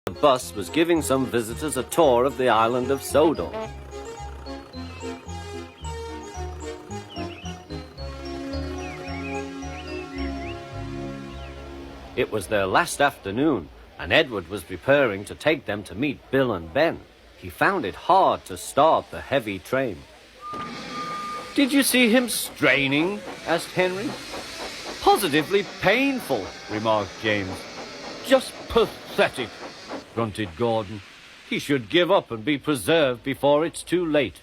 The bus was giving some visitors a tour of the island of Sodor. It was their last afternoon, and Edward was preparing to take them to meet Bill and Ben. He found it hard to start the heavy train. "Did you see him straining?" asked Henry. "Positively painful," remarked James. "Just pathetic," grunted Gordon. "He should give up and be preserved before it's too late."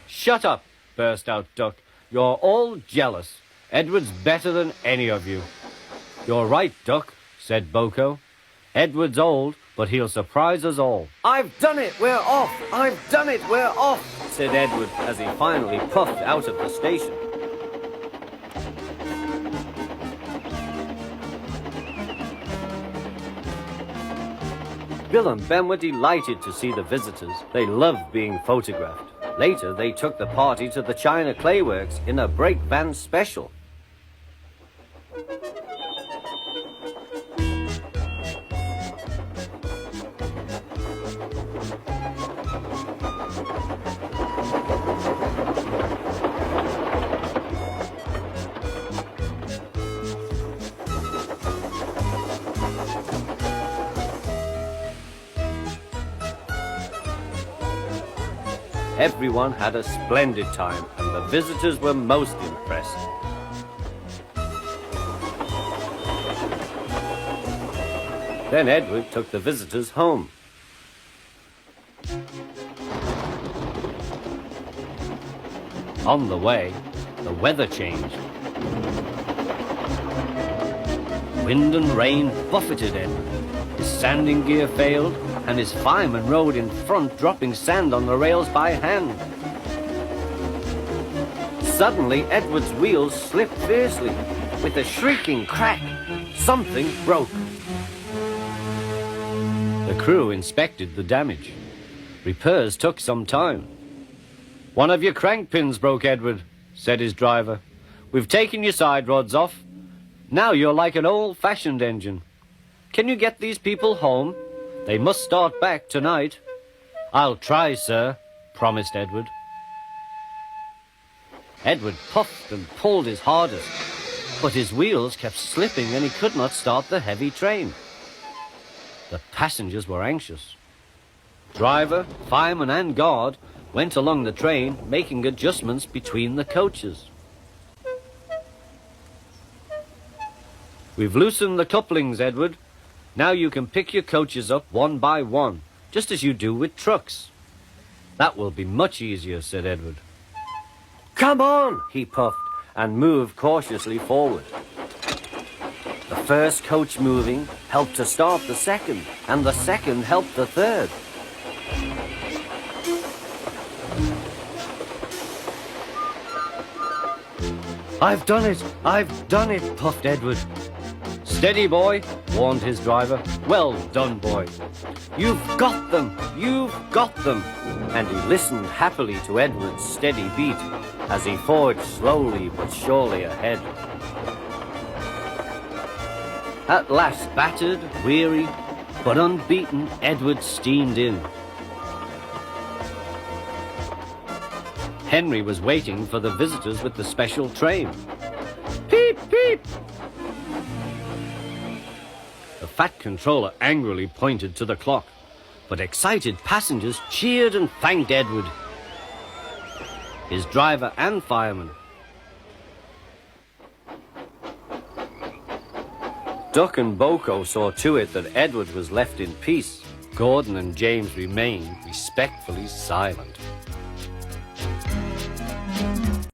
"Shut up," burst out Duck. "You're all jealous. Edward's better than any of you." "You're right, Duck," said Boko. "Edward's old, but he'll surprise us all." "I've done it, we're off! I've done it, we're off!" said Edward as he finally puffed out of the station. Bill and Ben were delighted to see the visitors. They loved being photographed. Later, they took the party to the China Clay Works in a brake van special. Everyone had a splendid time, and the visitors were most impressed. Then Edward took the visitors home. On the way, the weather changed. Wind and rain buffeted Edward. His sanding gear failed, and his fireman rode in front, dropping sand on the rails by hand. Suddenly, Edward's wheels slipped fiercely. With a shrieking crack, something broke. The crew inspected the damage. Repairs took some time. "One of your crank pins broke, Edward," said his driver. "We've taken your side rods off. Now you're like an old-fashioned engine. Can you get these people home? They must start back tonight." "I'll try, sir," promised Edward. Edward puffed and pulled his hardest, but his wheels kept slipping and he could not start the heavy train. The passengers were anxious. Driver, fireman and guard went along the train, making adjustments between the coaches. "We've loosened the couplings, Edward. Now you can pick your coaches up one by one, just as you do with trucks." "That will be much easier," said Edward. "Come on," he puffed, and moved cautiously forward. The first coach moving helped to start the second, and the second helped the third. "I've done it, puffed Edward. "Steady, boy," warned his driver. "Well done, boy. You've got them, you've got them." And he listened happily to Edward's steady beat as he forged slowly but surely ahead. At last, battered, weary, but unbeaten, Edward steamed in. Henry was waiting for the visitors with the special train. "Peep, peep!" The fat controller angrily pointed to the clock, but excited passengers cheered and thanked Edward, his driver and fireman. Duck and Boko saw to it that Edward was left in peace. Gordon and James remained respectfully silent.